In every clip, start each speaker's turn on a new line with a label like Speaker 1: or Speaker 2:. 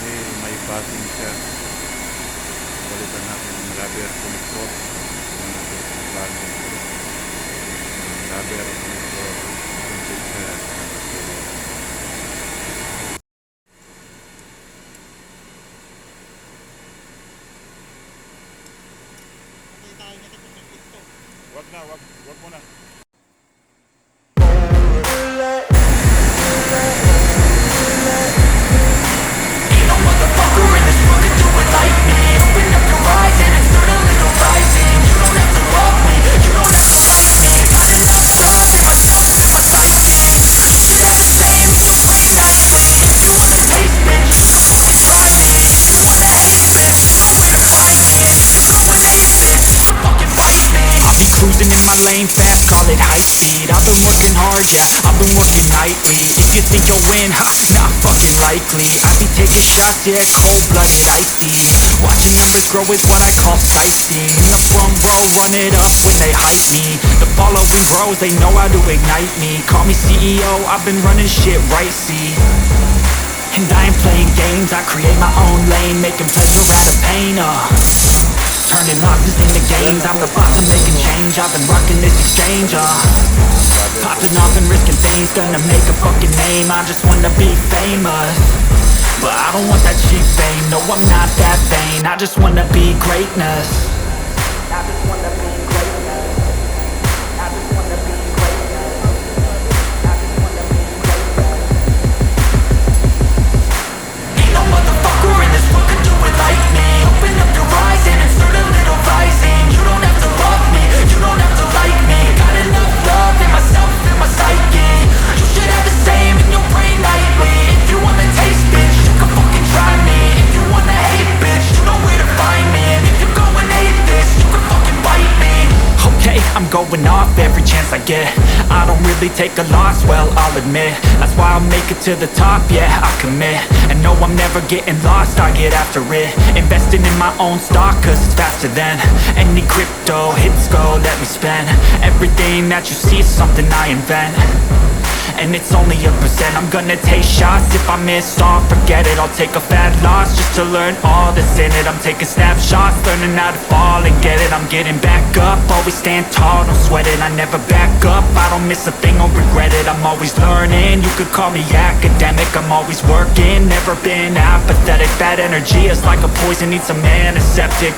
Speaker 1: dahil may passing siya. Balitan natin ang rubber connector. Tingnan natin kung paano rubber connector condenser. Wag muna.
Speaker 2: Cruising in my lane fast, call it high speed. I've been working hard, yeah, I've been working nightly. If you think you'll win, not fucking likely. I be taking shots, yeah, cold-blooded, icy. Watching numbers grow is what I call sightseeing. In the front row, run it up when they hype me. The following grows, they know how to ignite me. Call me CEO, I've been running shit right, see. And I ain't playing games, I create my own lane, making pleasure out of pain, turning losses into gains, I'm the boss, I'm making change. I've been rocking this exchange, popping off and risking things, gonna make a fucking name. I just wanna be famous, but I don't want that cheap fame. No, I'm not that vain, I just wanna be greatness. I just wanna be greatness. I just wanna be greatness. I just wanna be greatness. Ain't no motherfucker in this world can do it like me. Open up your eyes and insert a little rising. You don't have to love me, you don't have to like me. Got enough love in myself and my psyche. You should have the same in your brain nightly. If you wanna taste, bitch, you can fucking try me. If you wanna hate, bitch, you know where to find me. And if you're going hate this, you can fucking bite me. Okay, I'm going off every chance I get. I don't really take a loss, well, I'll admit. That's why I'll make it to the top, yeah, I commit. And no, I'm never getting lost, I get after it. Investing in my own stock, cause it's faster than any crypto hits go, let me spend. Everything that you see is something I invent, and it's only a percent. I'm gonna take shots, if I miss all, forget it. I'll take a fat loss just to learn all that's in it. I'm taking snapshots, learning how to fall and get it. I'm getting back up, always stand tall, don't sweat it. I never back up, I don't miss a thing or regret it. I'm always learning, you could call me academic. I'm always working, never been apathetic. Bad energy is like a poison, needs some antiseptic.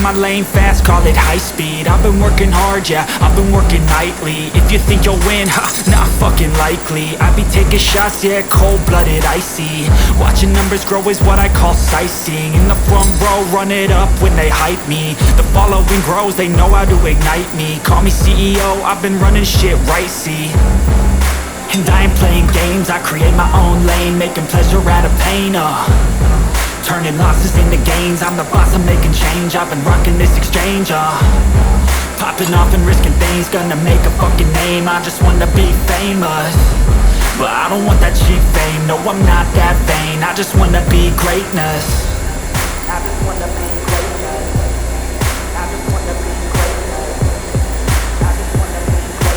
Speaker 2: My lane fast, call it high speed. I've been working hard, yeah, I've been working nightly. If you think you'll win, not fucking likely. I be taking shots, yeah, cold-blooded, icy. Watching numbers grow is what I call sightseeing. In the front row, run it up when they hype me. The following grows, they know how to ignite me. Call me CEO, I've been running shit right, see. And I ain't playing games, I create my own lane, making pleasure out of pain, turning losses into gains, I'm the boss, I'm making change. I've been rocking this exchange, popping off and risking things, gonna make a fucking name. I just wanna be famous, but I don't want that cheap fame. No, I'm not that vain, I just wanna be greatness. I just wanna be greatness. I just wanna be greatness. I just wanna be greatness.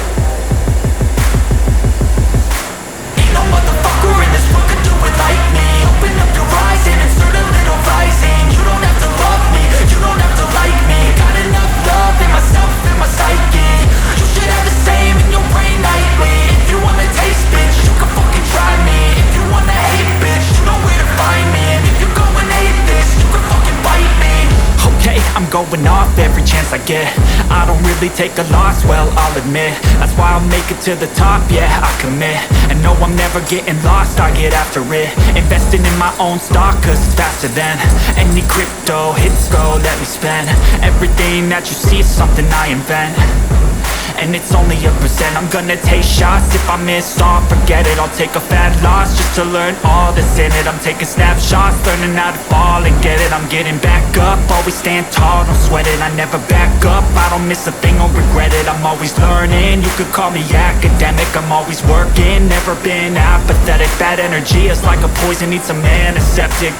Speaker 2: going off every chance I get. I don't really take a loss, well, I'll admit. That's why I'll make it to the top, yeah, I commit. And no, I'm never getting lost, I get after it. Investing in my own stock, cause it's faster than any crypto hits go, let me spend. Everything that you see is something I invent, and it's only a percent. I'm gonna take shots, if I miss all, forget it. I'll take a fat loss just to learn all that's in it. I'm taking snapshots, learning how to fall and get it. I'm getting back up, always stand tall, don't sweat it. I never back up, I don't miss a thing or regret it. I'm always learning, you could call me academic. I'm always working, never been apathetic. Bad energy is like a poison, needs some antiseptic.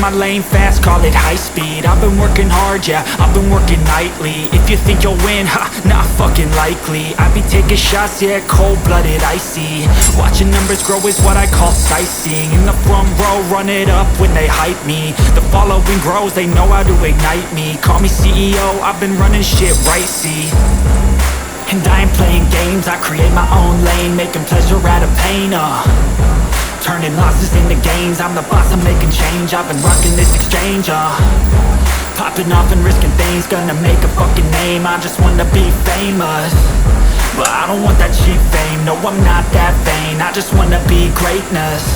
Speaker 2: My lane fast, call it high speed. I've been working hard, yeah, I've been working nightly. If you think you'll win, ha, not fucking likely. I be taking shots, yeah, cold-blooded, icy. Watching numbers grow is what I call sightseeing. In the front row, run it up when they hype me. The following grows, they know how to ignite me. Call me CEO, I've been running shit right, see. And I ain't playing games, I create my own lane, making pleasure out of pain, turning losses into gains. I'm the boss, I'm making change. I've been rocking this exchange, popping off and risking things. Gonna make a fucking name, I just wanna be famous. But I don't want that cheap fame, no, I'm not that vain. I just wanna be greatness.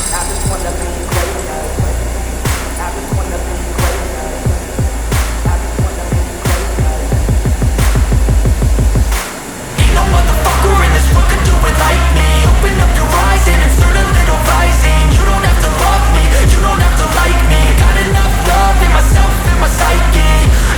Speaker 2: I just wanna be greatness. I just wanna be greatness. I just wanna be greatness. Ain't no motherfucker in this world can do it like me. Open up your eyes and insert a little rising. You don't have to love me, you don't have to like me. Got enough love in myself, in my psyche.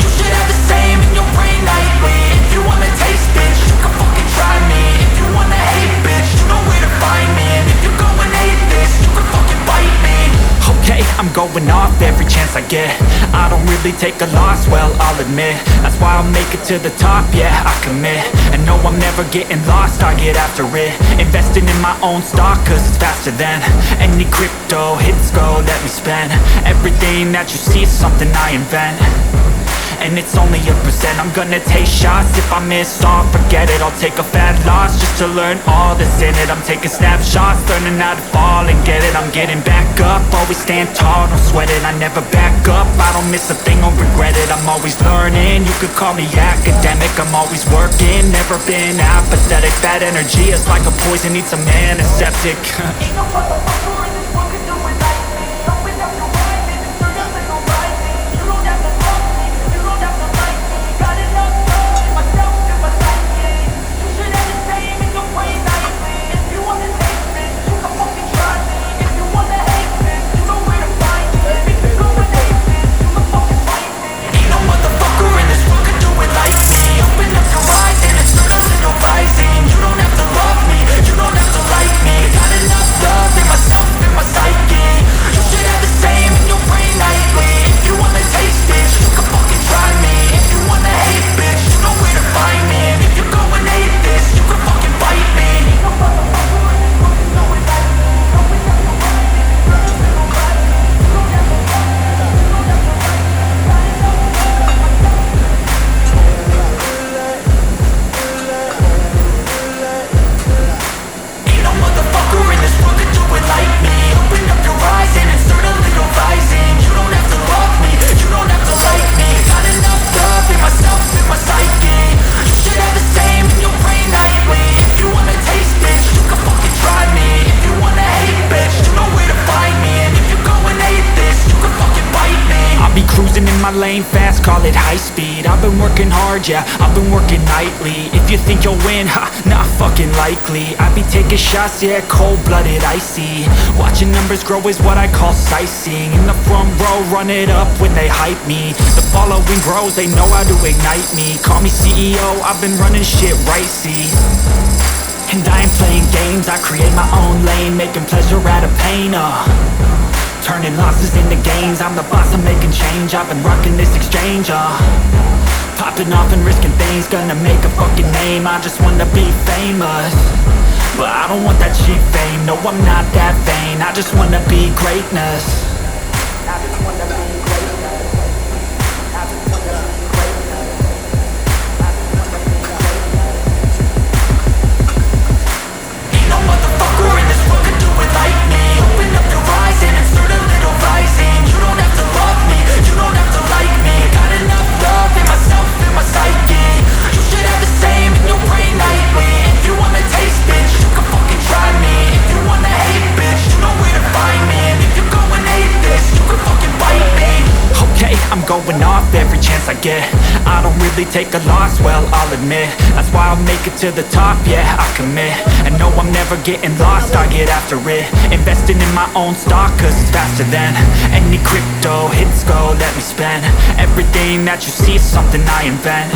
Speaker 2: You should have the same in your brain nightly. If you wanna taste, bitch, you can fucking try me. If you wanna hate, bitch, you know where to find me. And if you're going hate this, you can fucking bite me. Okay, I'm going off every chance I get. I don't really take a loss, well, I'll admit. That's why I'll make it to the top, yeah, I commit. And no, I'm never getting lost, I get after it. Investing in my own stock, cause it's faster than any crypto hits go, let me spend. Everything that you see is something I invent, and it's only a percent. I'm gonna take shots, if I miss all, forget it. I'll take a fat loss just to learn all that's in it. I'm taking snapshots, learning how to fall and get it. I'm getting back up, always stand tall, don't sweat it. I never back up, I don't miss a thing or regret it. I'm always learning, you could call me academic. I'm always working, never been apathetic. Bad energy is like a poison, needs some antiseptic. Ain't no motherfucker in this world can do it like me. Open up your eyes and insert a little rising. You don't have to love me, you don't have to like me. Got enough love in myself, in my psyche. You should have the same in your brain nightly. If you wanna taste this, you can fucking try me. If you wanna hate this, you know where to find me. If you go and hate this, you can fucking fight me. Ain't no motherfucker in this world can do it like me. Open up your eyes and insert a little rising. You don't have to love me, you don't have to like me. Got enough love in myself, in my lane fast, call it high speed. I've been working hard, yeah, I've been working nightly. If you think you'll win, ha, not fucking likely. I be taking shots, yeah, cold-blooded, icy. Watching numbers grow is what I call sightseeing. In the front row, run it up when they hype me. The following grows, they know how to ignite me. Call me CEO, I've been running shit right, see. And I ain't playing games, I create my own lane, making pleasure out of pain, turning losses into gains, I'm the boss, I'm making change. I've been rocking this exchange, popping off and risking things, gonna make a fucking name. I just wanna be famous, but I don't want that cheap fame. No, I'm not that vain, I just wanna be greatness. I just wanna be greatness. I just wanna be greatness. I just wanna be greatness. Ain't no motherfucker in this world could do it like me. Open up your eyes and insert a little rising. You don't have to love me, you don't have to like me. Got enough love in myself, in my psyche. You should have the same in your brain nightly. If you wanna taste, bitch, you can fucking try me. If you wanna hate, bitch, you know where to find me. And if you're going hate this, you can fucking bite me. Okay, I'm going off every chance I get. I don't really take a loss, well, I'll admit. That's why I'll make it to the top, yeah, I commit. And no, I'm never getting lost, I get after it. Investing in my own stock, cause it's faster than any crypto hits go, let me spend. Everything that you see is something I invent,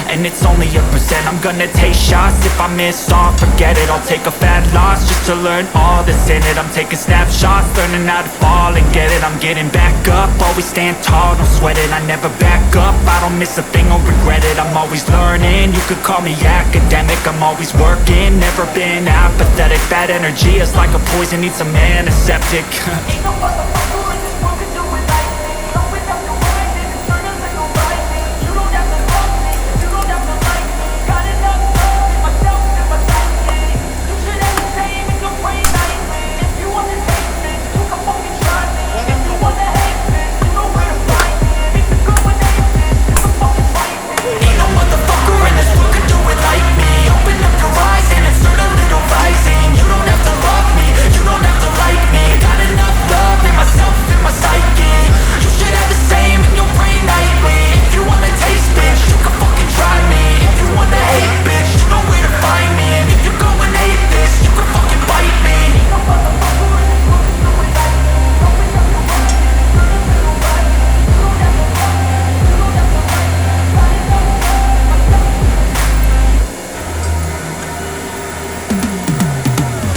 Speaker 2: and it's only a percent. I'm gonna take shots, if I miss all, forget it. I'll take a fat loss just to learn all that's in it. I'm taking snapshots, learning how to fall and get it. I'm getting back up, always stand tall, don't sweat it. I never back up, I don't miss a thing or regret it. I'm always learning, you could call me academic. I'm always working, never been apathetic. Bad energy is like a poison, need some antiseptic. Ain't no motherfucker in this world can do it like me. Open up your mind and insert a little rising. You don't have to love me, you don't have to like me. Got enough love in myself, in my psyche. You should have the same in your brain nightly. If you wanna taste it, you can fucking try me. If you wanna hate this, you know where to find me. And if you're going hate this, you can fucking fight me. Ain't no motherfucker in this world can do it like me. Open up your eyes and insert a little rising. You don't have to love me, you don't have to like me. Got enough love in myself, in my psyche. You should have the same in your brain nightly. If you wanna taste, bitch, you can fucking try me. If you wanna hate, bitch, you know where to find me. And if you're going hate this, you can fucking bite me. Ain't no motherfucker in this world can do it like me. Open up your mind and insert a little rising. You don't have to love me, you don't have to like me. Got enough love in myself, in my psyche.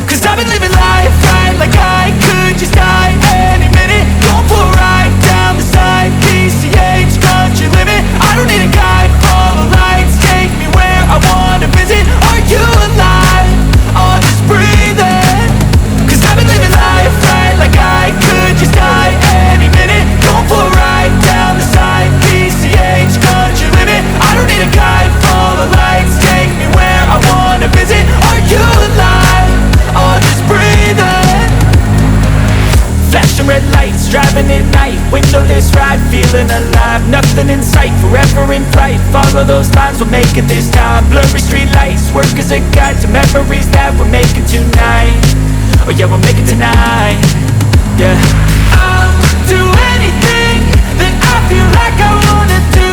Speaker 2: Cause I've been living life right like I could just die any minute. Going for a ride down the side, PCH, country limit. I don't need a guide, follow lights, take me where I wanna visit. Are you alive? Or just breathing? Cause I've been living life right like I could just die any minute. Going for a ride down the side, PCH, country limit. I don't need a guide, follow lights, take me where I wanna visit. Are you alive? Or just breathing? Flashing red lights, driving at night. Windowless ride, feeling alive. Nothing in sight, forever in flight. Follow those lines, we'll make it this time. Blurry street lights, work as a guide to memories that we're making tonight. Oh yeah, we'll make it tonight. Yeah, I'll do anything that I feel like I wanna do.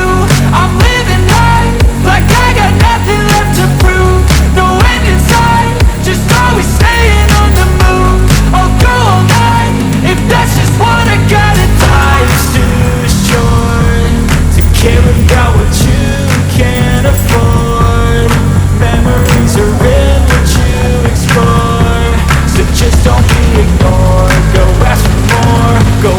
Speaker 2: I'm living life like I got nothing left to prove. No end in sight, just always staying on the move. I'll go all night if that's just what I gotta do. Life's too short to care about what you can't afford. Memories are in what you explore, so just don't be ignored. Go ask for more, go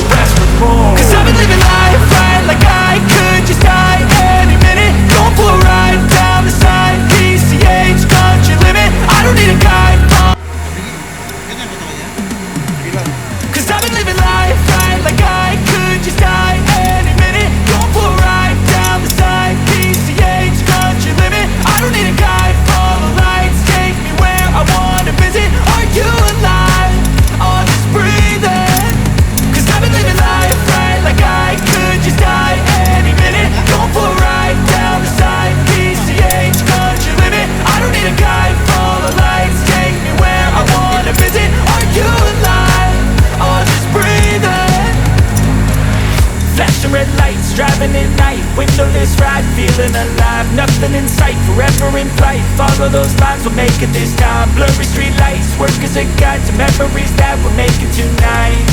Speaker 2: this ride, feeling alive. Nothing in sight, forever in flight. Follow those lines, we'll make it this time. Blurry street lights, work as a guide to memories that we're making tonight.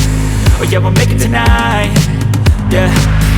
Speaker 2: Oh yeah, we'll make it tonight. Yeah.